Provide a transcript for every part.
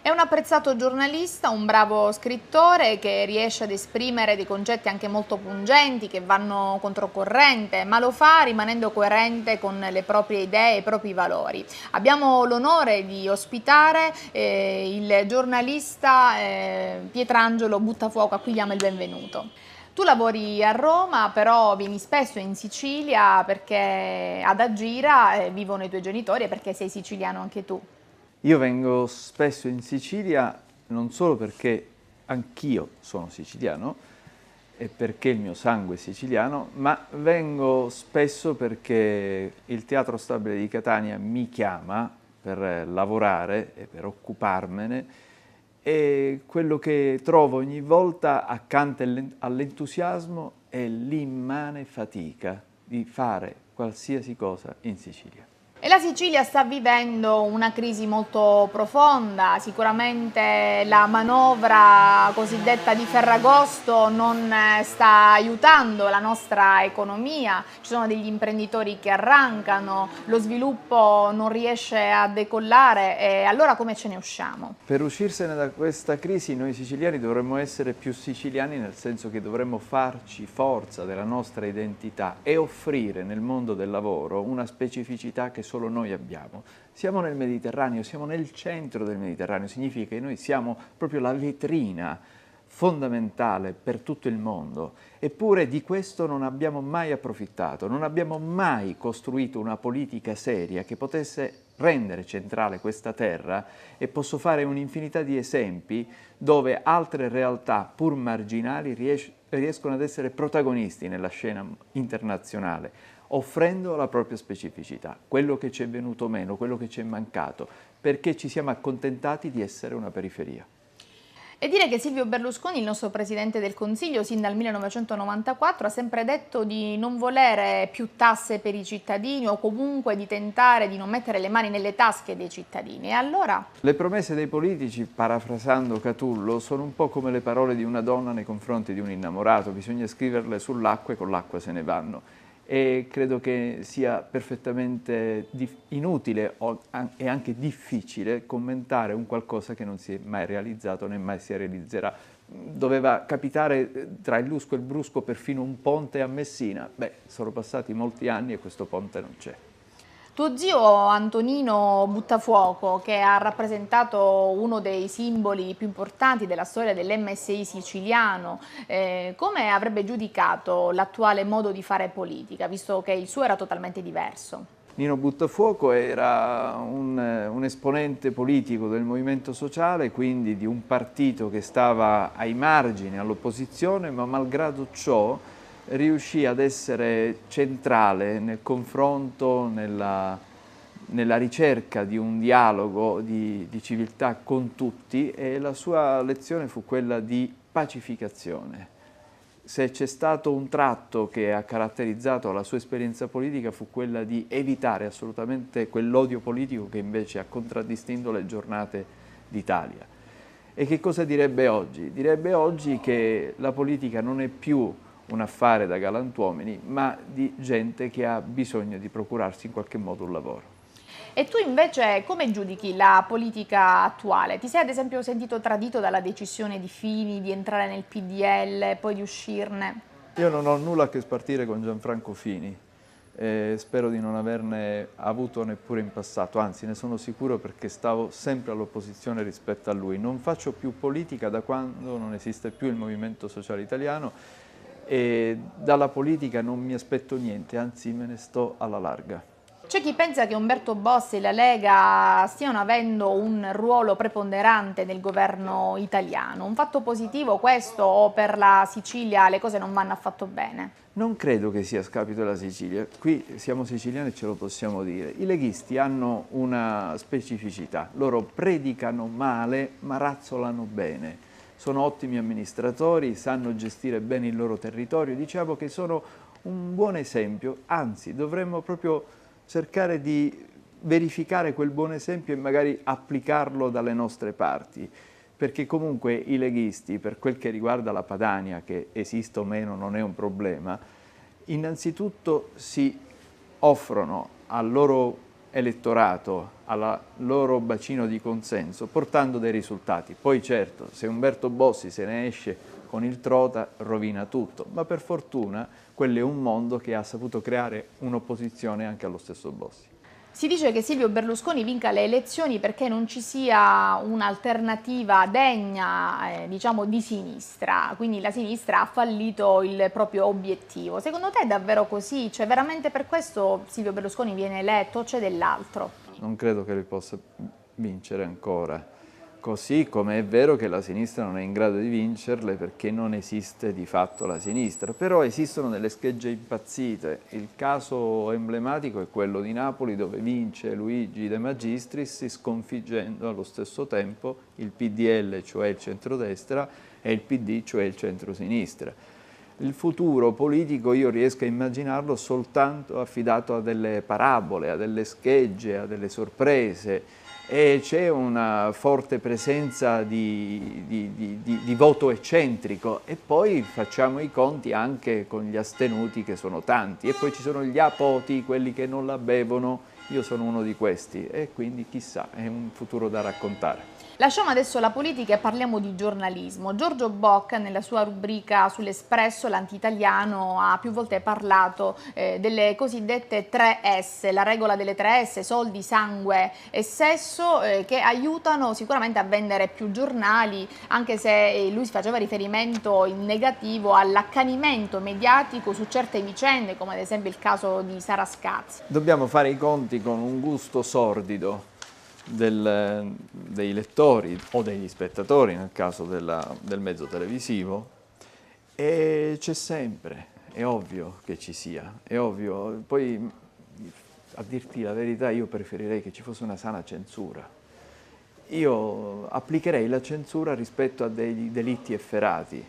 È un apprezzato giornalista, un bravo scrittore che riesce ad esprimere dei concetti anche molto pungenti che vanno controcorrente, ma lo fa rimanendo coerente con le proprie idee e i propri valori. Abbiamo l'onore di ospitare il giornalista Pietrangelo Buttafuoco, a cui diamo il benvenuto. Tu lavori a Roma, però vieni spesso in Sicilia perché ad Agira vivono i tuoi genitori e perché sei siciliano anche tu. Io vengo spesso in Sicilia non solo perché anch'io sono siciliano e perché il mio sangue è siciliano, ma vengo spesso perché il Teatro Stabile di Catania mi chiama per lavorare e per occuparmene e quello che trovo ogni volta accanto all'entusiasmo è l'immane fatica di fare qualsiasi cosa in Sicilia. E la Sicilia sta vivendo una crisi molto profonda, sicuramente la manovra cosiddetta di Ferragosto non sta aiutando la nostra economia, ci sono degli imprenditori che arrancano, lo sviluppo non riesce a decollare e allora come ce ne usciamo? Per uscirsene da questa crisi noi siciliani dovremmo essere più siciliani, nel senso che dovremmo farci forza della nostra identità e offrire nel mondo del lavoro una specificità che solo noi abbiamo. Siamo nel Mediterraneo, siamo nel centro del Mediterraneo, significa che noi siamo proprio la vetrina fondamentale per tutto il mondo, eppure di questo non abbiamo mai approfittato, non abbiamo mai costruito una politica seria che potesse rendere centrale questa terra, e posso fare un'infinità di esempi dove altre realtà pur marginali riescono ad essere protagonisti nella scena internazionale, offrendo la propria specificità, quello che ci è venuto meno, quello che ci è mancato, perché ci siamo accontentati di essere una periferia. E dire che Silvio Berlusconi, il nostro Presidente del Consiglio, sin dal 1994 ha sempre detto di non volere più tasse per i cittadini o comunque di tentare di non mettere le mani nelle tasche dei cittadini. E allora? Le promesse dei politici, parafrasando Catullo, sono un po' come le parole di una donna nei confronti di un innamorato, bisogna scriverle sull'acqua e con l'acqua se ne vanno. E credo che sia perfettamente inutile e anche difficile commentare un qualcosa che non si è mai realizzato né mai si realizzerà. Doveva capitare tra il lusco e il brusco perfino un ponte a Messina. Beh, sono passati molti anni e questo ponte non c'è. Tuo zio Antonino Buttafuoco, che ha rappresentato uno dei simboli più importanti della storia dell'MSI siciliano, come avrebbe giudicato l'attuale modo di fare politica, visto che il suo era totalmente diverso? Nino Buttafuoco era un esponente politico del movimento sociale, quindi di un partito che stava ai margini, all'opposizione, ma malgrado ciò riuscì ad essere centrale nel confronto, nella ricerca di un dialogo di civiltà con tutti, e la sua lezione fu quella di pacificazione. Se c'è stato un tratto che ha caratterizzato la sua esperienza politica fu quella di evitare assolutamente quell'odio politico che invece ha contraddistinto le giornate d'Italia. E che cosa direbbe oggi? Direbbe oggi che la politica non è più un affare da galantuomini, ma di gente che ha bisogno di procurarsi in qualche modo un lavoro. E tu invece come giudichi la politica attuale? Ti sei ad esempio sentito tradito dalla decisione di Fini di entrare nel PDL e poi di uscirne? Io non ho nulla a che spartire con Gianfranco Fini, spero di non averne avuto neppure in passato, anzi ne sono sicuro perché stavo sempre all'opposizione rispetto a lui. Non faccio più politica da quando non esiste più il Movimento Sociale Italiano e dalla politica non mi aspetto niente, anzi me ne sto alla larga. C'è chi pensa che Umberto Bossi e la Lega stiano avendo un ruolo preponderante nel governo italiano. Un fatto positivo questo, o per la Sicilia le cose non vanno affatto bene? Non credo che sia a scapito della Sicilia, qui siamo siciliani e ce lo possiamo dire. I leghisti hanno una specificità, loro predicano male ma razzolano bene, sono ottimi amministratori, sanno gestire bene il loro territorio, diciamo che sono un buon esempio, anzi dovremmo proprio cercare di verificare quel buon esempio e magari applicarlo dalle nostre parti, perché comunque i leghisti, per quel che riguarda la Padania, che esiste o meno non è un problema, innanzitutto si offrono al loro elettorato, al loro bacino di consenso, portando dei risultati. Poi certo, se Umberto Bossi se ne esce con il Trota rovina tutto, ma per fortuna quello è un mondo che ha saputo creare un'opposizione anche allo stesso Bossi. Si dice che Silvio Berlusconi vinca le elezioni perché non ci sia un'alternativa degna, diciamo, di sinistra, quindi la sinistra ha fallito il proprio obiettivo. Secondo te è davvero così? Cioè veramente per questo Silvio Berlusconi viene eletto o c'è dell'altro? Non credo che lui possa vincere ancora. Così come è vero che la sinistra non è in grado di vincerle perché non esiste di fatto la sinistra, però esistono delle schegge impazzite. Il caso emblematico è quello di Napoli dove vince Luigi De Magistris sconfiggendo allo stesso tempo il PDL, cioè il centrodestra, e il PD, cioè il centrosinistra. Il futuro politico io riesco a immaginarlo soltanto affidato a delle parabole, a delle schegge, a delle sorprese, e c'è una forte presenza di voto eccentrico e poi facciamo i conti anche con gli astenuti che sono tanti e poi ci sono gli apoti, quelli che non la bevono, io sono uno di questi e quindi chissà, è un futuro da raccontare. Lasciamo adesso la politica e parliamo di giornalismo. Giorgio Bocca, nella sua rubrica sull'Espresso, l'Antitaliano, ha più volte parlato delle cosiddette 3S, la regola delle 3S, soldi, sangue e sesso, che aiutano sicuramente a vendere più giornali, anche se lui si faceva riferimento in negativo all'accanimento mediatico su certe vicende, come ad esempio il caso di Sara Scazzi. Dobbiamo fare i conti con un gusto sordido dei lettori o degli spettatori nel caso del mezzo televisivo e c'è sempre, è ovvio che ci sia, è ovvio. Poi a dirti la verità io preferirei che ci fosse una sana censura. Io applicherei la censura rispetto a dei delitti efferati,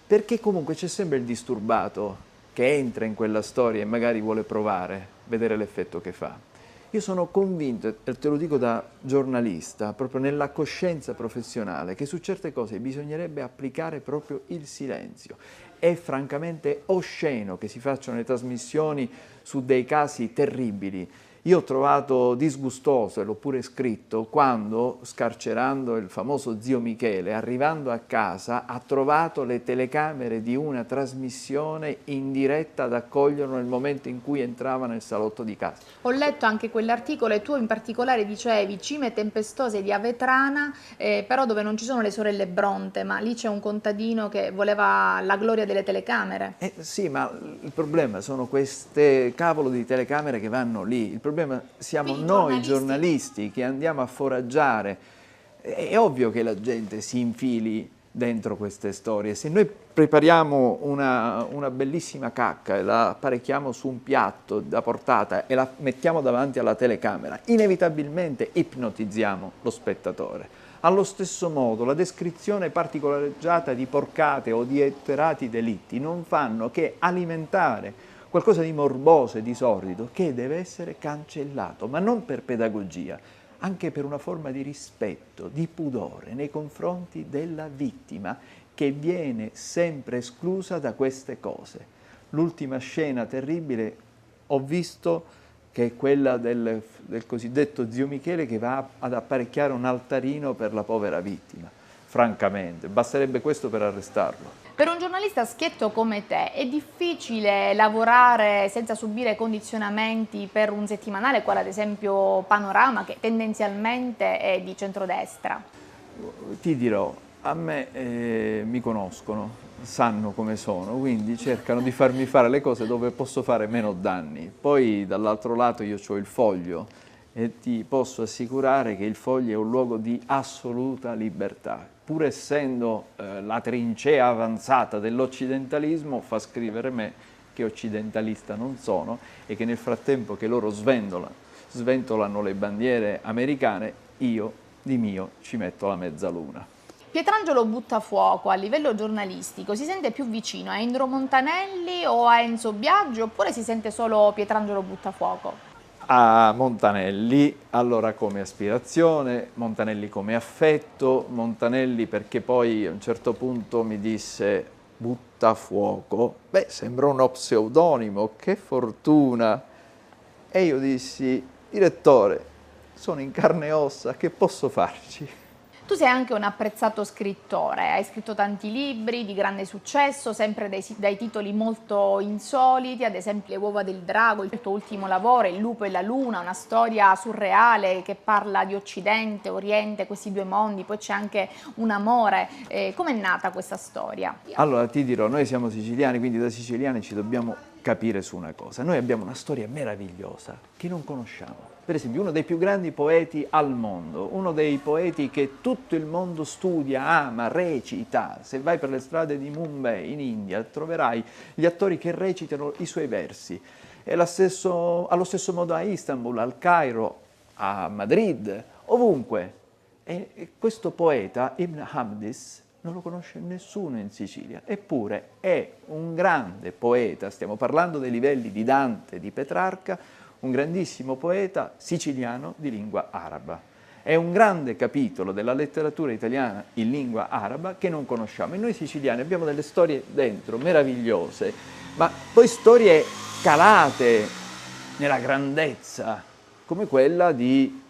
perché comunque c'è sempre il disturbato che entra in quella storia e magari vuole provare, vedere l'effetto che fa. Io sono convinto, e te lo dico da giornalista, proprio nella coscienza professionale, che su certe cose bisognerebbe applicare proprio il silenzio. È francamente osceno che si facciano le trasmissioni su dei casi terribili. Io ho trovato disgustoso, e l'ho pure scritto, quando, scarcerando il famoso zio Michele, arrivando a casa, ha trovato le telecamere di una trasmissione in diretta ad accoglierlo nel momento in cui entrava nel salotto di casa. Ho letto anche quell'articolo e tu in particolare dicevi cime tempestose di Avetrana, però dove non ci sono le sorelle Bronte, ma lì c'è un contadino che voleva la gloria delle telecamere. Sì, ma il problema sono queste cavolo di telecamere che vanno lì. Il problema siamo Quindi noi giornalisti che andiamo a foraggiare. È ovvio che la gente si infili dentro queste storie. Se noi prepariamo una bellissima cacca e la apparecchiamo su un piatto da portata e la mettiamo davanti alla telecamera, inevitabilmente ipnotizziamo lo spettatore. Allo stesso modo, la descrizione particolareggiata di porcate o di efferati delitti non fanno che alimentare qualcosa di morboso e di sordido che deve essere cancellato, ma non per pedagogia, anche per una forma di rispetto, di pudore nei confronti della vittima che viene sempre esclusa da queste cose. L'ultima scena terribile ho visto che è quella del cosiddetto zio Michele che va ad apparecchiare un altarino per la povera vittima. Francamente, basterebbe questo per arrestarlo. Per un giornalista schietto come te è difficile lavorare senza subire condizionamenti per un settimanale, quale ad esempio Panorama, che tendenzialmente è di centrodestra? Ti dirò, a me mi conoscono, sanno come sono, quindi cercano di farmi fare le cose dove posso fare meno danni. Poi dall'altro lato io ho il Foglio e ti posso assicurare che il Foglio è un luogo di assoluta libertà. Pur essendo la trincea avanzata dell'occidentalismo, fa scrivere me che occidentalista non sono e che nel frattempo che loro sventolano le bandiere americane, io di mio ci metto la mezzaluna. Pietrangelo Buttafuoco a livello giornalistico si sente più vicino a Indro Montanelli o a Enzo Biaggi oppure si sente solo Pietrangelo Buttafuoco? A Montanelli, allora come aspirazione, Montanelli come affetto, Montanelli perché poi a un certo punto mi disse Buttafuoco, beh sembra uno pseudonimo, che fortuna! E io dissi, direttore, sono in carne e ossa, che posso farci? Tu sei anche un apprezzato scrittore, hai scritto tanti libri di grande successo, sempre dai titoli molto insoliti, ad esempio Le uova del drago, il tuo ultimo lavoro, Il lupo e la luna, una storia surreale che parla di Occidente, Oriente, questi due mondi, poi c'è anche un amore. Com'è nata questa storia? Allora ti dirò, noi siamo siciliani, quindi da siciliani ci dobbiamo capire su una cosa. Noi abbiamo una storia meravigliosa che non conosciamo. Per esempio, uno dei più grandi poeti al mondo, uno dei poeti che tutto il mondo studia, ama, recita. Se vai per le strade di Mumbai, in India, troverai gli attori che recitano i suoi versi. E allo stesso modo a Istanbul, al Cairo, a Madrid, ovunque. E questo poeta, Ibn Hamdis, non lo conosce nessuno in Sicilia, eppure è un grande poeta, stiamo parlando dei livelli di Dante, di Petrarca, un grandissimo poeta siciliano di lingua araba. È un grande capitolo della letteratura italiana in lingua araba che non conosciamo. E noi siciliani abbiamo delle storie dentro meravigliose, ma poi storie calate nella grandezza, come quella di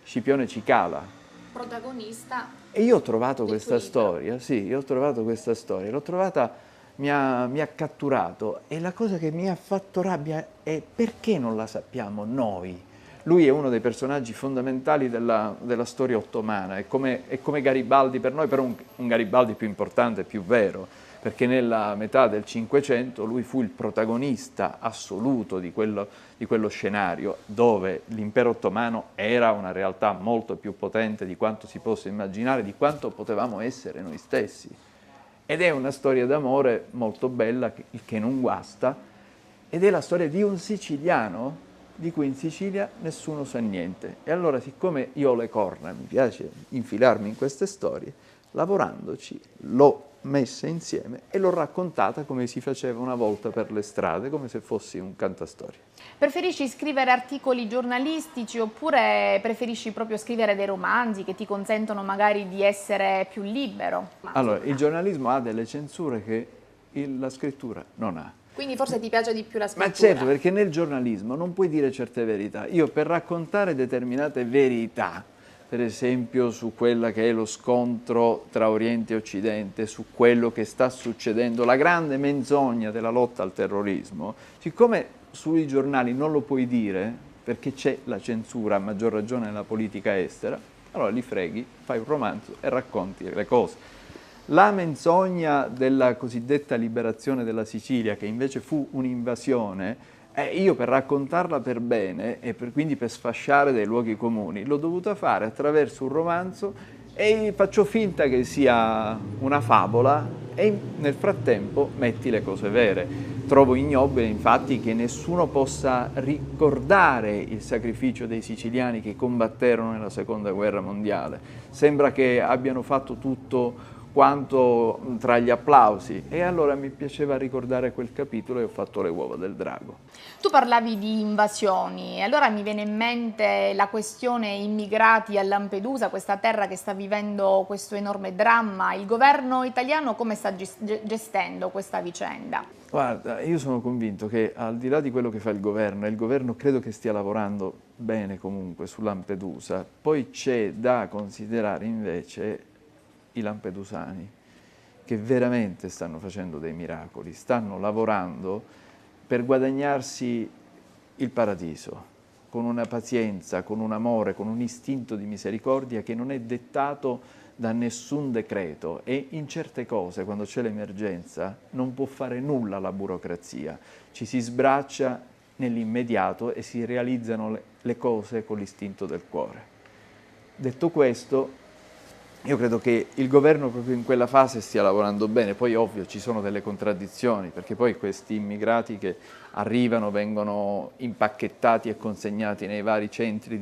Scipione Cicala. Protagonista. E io ho trovato questa storia, sì, io ho trovato questa storia, l'ho trovata, mi ha catturato, e la cosa che mi ha fatto rabbia è perché non la sappiamo noi. Lui è uno dei personaggi fondamentali della storia ottomana, è come Garibaldi per noi, però un Garibaldi più importante, più vero, perché nella metà del Cinquecento lui fu il protagonista assoluto di quello scenario, dove l'impero ottomano era una realtà molto più potente di quanto si possa immaginare, di quanto potevamo essere noi stessi. Ed è una storia d'amore molto bella, che non guasta, ed è la storia di un siciliano di cui in Sicilia nessuno sa niente. E allora, siccome io ho le corna, mi piace infilarmi in queste storie, lavorandoci l'ho messa insieme e l'ho raccontata come si faceva una volta per le strade, come se fossi un cantastorie. Preferisci scrivere articoli giornalistici oppure preferisci proprio scrivere dei romanzi che ti consentono magari di essere più libero? Allora, il giornalismo ha delle censure che la scrittura non ha. Quindi forse ti piace di più la scrittura? Ma certo, perché nel giornalismo non puoi dire certe verità. Io per raccontare determinate verità, per esempio su quella che è lo scontro tra Oriente e Occidente, su quello che sta succedendo, la grande menzogna della lotta al terrorismo, siccome sui giornali non lo puoi dire, perché c'è la censura, a maggior ragione nella politica estera, allora li freghi, fai un romanzo e racconti le cose. La menzogna della cosiddetta liberazione della Sicilia, che invece fu un'invasione, io per raccontarla per bene e quindi per sfasciare dei luoghi comuni, l'ho dovuta fare attraverso un romanzo e faccio finta che sia una favola e nel frattempo metti le cose vere. Trovo ignobile infatti che nessuno possa ricordare il sacrificio dei siciliani che combatterono nella Seconda Guerra Mondiale. Sembra che abbiano fatto tutto quanto tra gli applausi, e allora mi piaceva ricordare quel capitolo e ho fatto Le uova del drago. Tu parlavi di invasioni, e allora mi viene in mente la questione immigrati a Lampedusa, questa terra che sta vivendo questo enorme dramma. Il governo italiano come sta gestendo questa vicenda? Guarda, io sono convinto che al di là di quello che fa il governo credo che stia lavorando bene comunque su Lampedusa, poi c'è da considerare invece i lampedusani, che veramente stanno facendo dei miracoli, stanno lavorando per guadagnarsi il paradiso, con una pazienza, con un amore, con un istinto di misericordia che non è dettato da nessun decreto, e in certe cose, quando c'è l'emergenza, non può fare nulla la burocrazia, ci si sbraccia nell'immediato e si realizzano le cose con l'istinto del cuore. Detto questo, io credo che il governo proprio in quella fase stia lavorando bene, poi ovvio ci sono delle contraddizioni, perché poi questi immigrati che arrivano vengono impacchettati e consegnati nei vari centri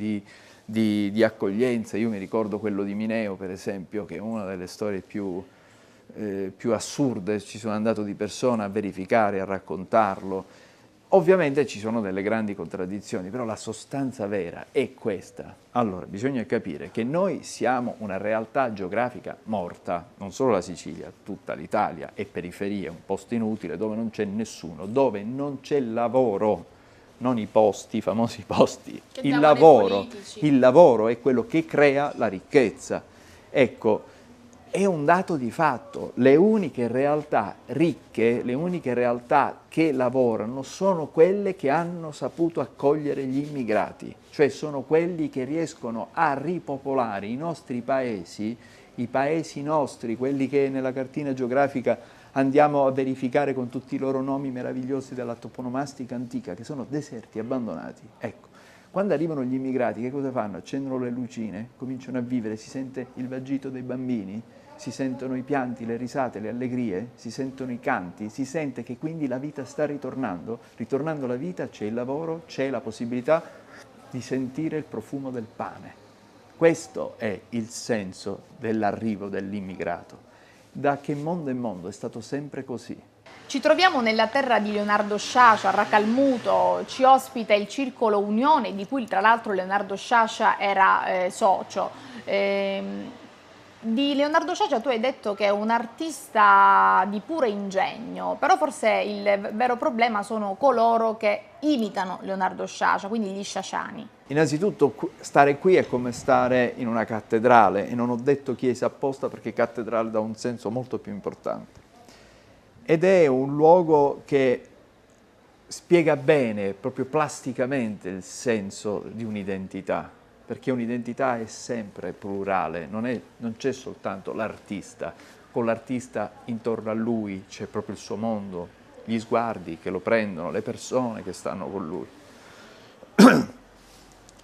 di accoglienza. Io mi ricordo quello di Mineo, per esempio, che è una delle storie più assurde, ci sono andato di persona a verificare, a raccontarlo. Ovviamente ci sono delle grandi contraddizioni, però la sostanza vera è questa. Allora, bisogna capire che noi siamo una realtà geografica morta, non solo la Sicilia, tutta l'Italia è periferia, un posto inutile dove non c'è nessuno, dove non c'è lavoro, non i posti, i famosi posti, Che il davano i lavoro. politici. Il lavoro è quello che crea la ricchezza. Ecco, è un dato di fatto. Le uniche realtà ricche, le uniche realtà che lavorano sono quelle che hanno saputo accogliere gli immigrati, cioè sono quelli che riescono a ripopolare i nostri paesi, i paesi nostri, quelli che nella cartina geografica andiamo a verificare con tutti i loro nomi meravigliosi della toponomastica antica, che sono deserti, abbandonati. Ecco, quando arrivano gli immigrati, che cosa fanno? Accendono le lucine, cominciano a vivere, si sente il vagito dei bambini, si sentono i pianti, le risate, le allegrie, si sentono i canti, si sente che quindi la vita sta ritornando. Ritornando la vita c'è il lavoro, c'è la possibilità di sentire il profumo del pane. Questo è il senso dell'arrivo dell'immigrato. Da che mondo è mondo è stato sempre così. Ci troviamo nella terra di Leonardo Sciascia, a Racalmuto, ci ospita il Circolo Unione, di cui tra l'altro Leonardo Sciascia era socio. Di Leonardo Sciascia tu hai detto che è un artista di puro ingegno, però forse il vero problema sono coloro che imitano Leonardo Sciascia, quindi gli sciasciani. Innanzitutto stare qui è come stare in una cattedrale, e non ho detto chiesa apposta perché cattedrale dà un senso molto più importante. Ed è un luogo che spiega bene, proprio plasticamente, il senso di un'identità, perché un'identità è sempre plurale, non c'è soltanto l'artista, con l'artista intorno a lui c'è proprio il suo mondo, gli sguardi che lo prendono, le persone che stanno con lui.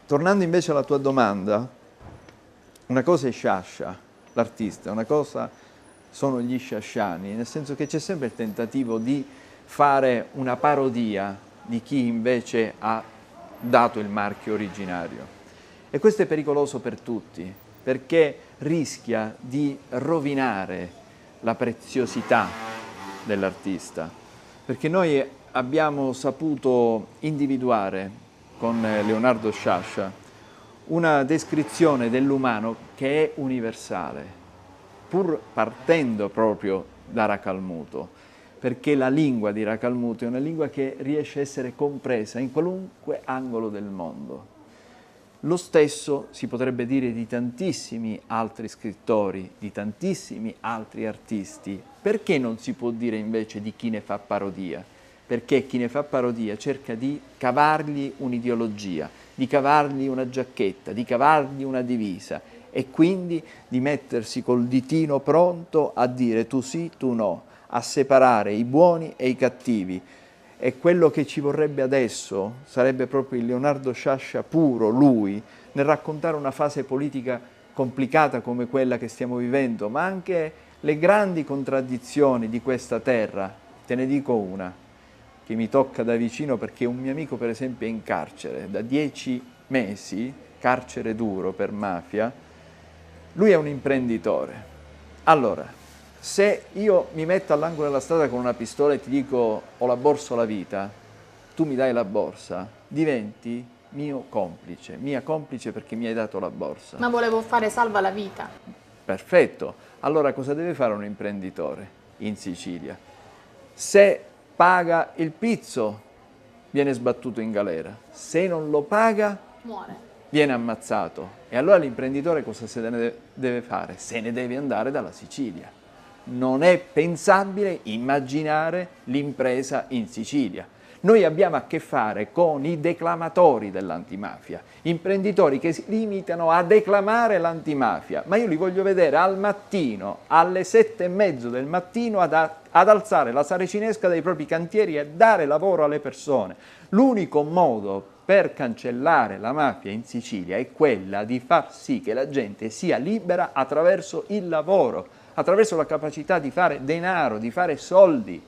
Tornando invece alla tua domanda, una cosa è Sciascia, l'artista, una cosa sono gli sciasciani, nel senso che c'è sempre il tentativo di fare una parodia di chi invece ha dato il marchio originario. E questo è pericoloso per tutti, perché rischia di rovinare la preziosità dell'artista, perché noi abbiamo saputo individuare con Leonardo Sciascia una descrizione dell'umano che è universale, pur partendo proprio da Racalmuto, perché la lingua di Racalmuto è una lingua che riesce a essere compresa in qualunque angolo del mondo. Lo stesso si potrebbe dire di tantissimi altri scrittori, di tantissimi altri artisti. Perché non si può dire invece di chi ne fa parodia? Perché chi ne fa parodia cerca di cavargli un'ideologia, di cavargli una giacchetta, di cavargli una divisa e quindi di mettersi col ditino pronto a dire tu sì, tu no, a separare i buoni e i cattivi. E quello che ci vorrebbe adesso sarebbe proprio il Leonardo Sciascia puro, lui, nel raccontare una fase politica complicata come quella che stiamo vivendo, ma anche le grandi contraddizioni di questa terra. Te ne dico una, che mi tocca da vicino perché un mio amico per esempio è in carcere, da 10 mesi, carcere duro per mafia. Lui è un imprenditore. Allora, se io mi metto all'angolo della strada con una pistola e ti dico ho la borsa o la vita, tu mi dai la borsa, diventi mia complice perché mi hai dato la borsa. Ma volevo fare salva la vita. Perfetto. Allora cosa deve fare un imprenditore in Sicilia? Se paga il pizzo, viene sbattuto in galera. Se non lo paga, Muore. viene ammazzato. E allora l'imprenditore cosa se ne deve fare? Se ne deve andare dalla Sicilia. Non è pensabile immaginare l'impresa in Sicilia. Noi abbiamo a che fare con i declamatori dell'antimafia, imprenditori che si limitano a declamare l'antimafia, ma io li voglio vedere al mattino, alle 7:30 del mattino, ad alzare la saracinesca dai propri cantieri e dare lavoro alle persone. L'unico modo per cancellare la mafia in Sicilia è quella di far sì che la gente sia libera attraverso il lavoro, attraverso la capacità di fare denaro, di fare soldi.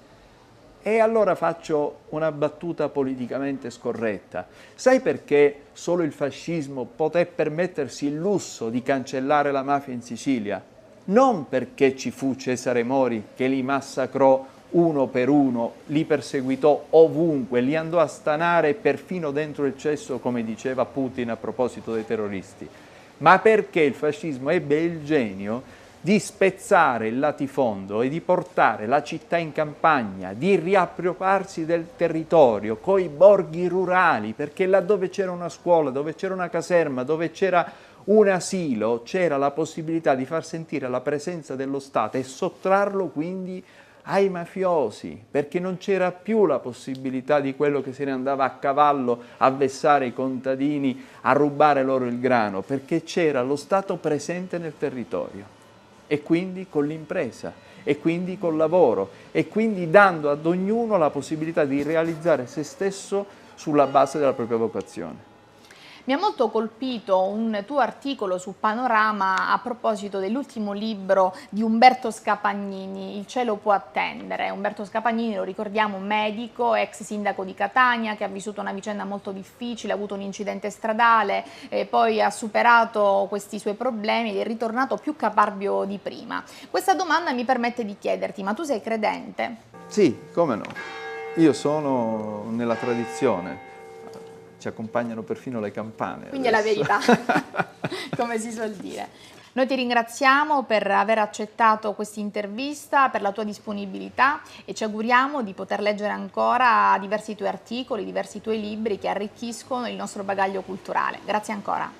E allora faccio una battuta politicamente scorretta. Sai perché solo il fascismo poté permettersi il lusso di cancellare la mafia in Sicilia? Non perché ci fu Cesare Mori che li massacrò uno per uno, li perseguitò ovunque, li andò a stanare perfino dentro il cesso, come diceva Putin a proposito dei terroristi, ma perché il fascismo ebbe il genio di spezzare il latifondo e di portare la città in campagna, di riappropriarsi del territorio coi borghi rurali, perché laddove c'era una scuola, dove c'era una caserma, dove c'era un asilo, c'era la possibilità di far sentire la presenza dello Stato e sottrarlo quindi ai mafiosi, perché non c'era più la possibilità di quello che se ne andava a cavallo a vessare i contadini, a rubare loro il grano, perché c'era lo Stato presente nel territorio e quindi con l'impresa e quindi col lavoro e quindi dando ad ognuno la possibilità di realizzare se stesso sulla base della propria vocazione. Mi ha molto colpito un tuo articolo su Panorama a proposito dell'ultimo libro di Umberto Scapagnini, Il cielo può attendere. Umberto Scapagnini, lo ricordiamo, medico, ex sindaco di Catania, che ha vissuto una vicenda molto difficile, ha avuto un incidente stradale, poi ha superato questi suoi problemi ed è ritornato più caparbio di prima. Questa domanda mi permette di chiederti, ma tu sei credente? Sì, come no. Io sono nella tradizione. Ci accompagnano perfino le campane. Quindi adesso è la verità, come si suol dire. Noi ti ringraziamo per aver accettato questa intervista, per la tua disponibilità e ci auguriamo di poter leggere ancora diversi tuoi articoli, diversi tuoi libri che arricchiscono il nostro bagaglio culturale. Grazie ancora.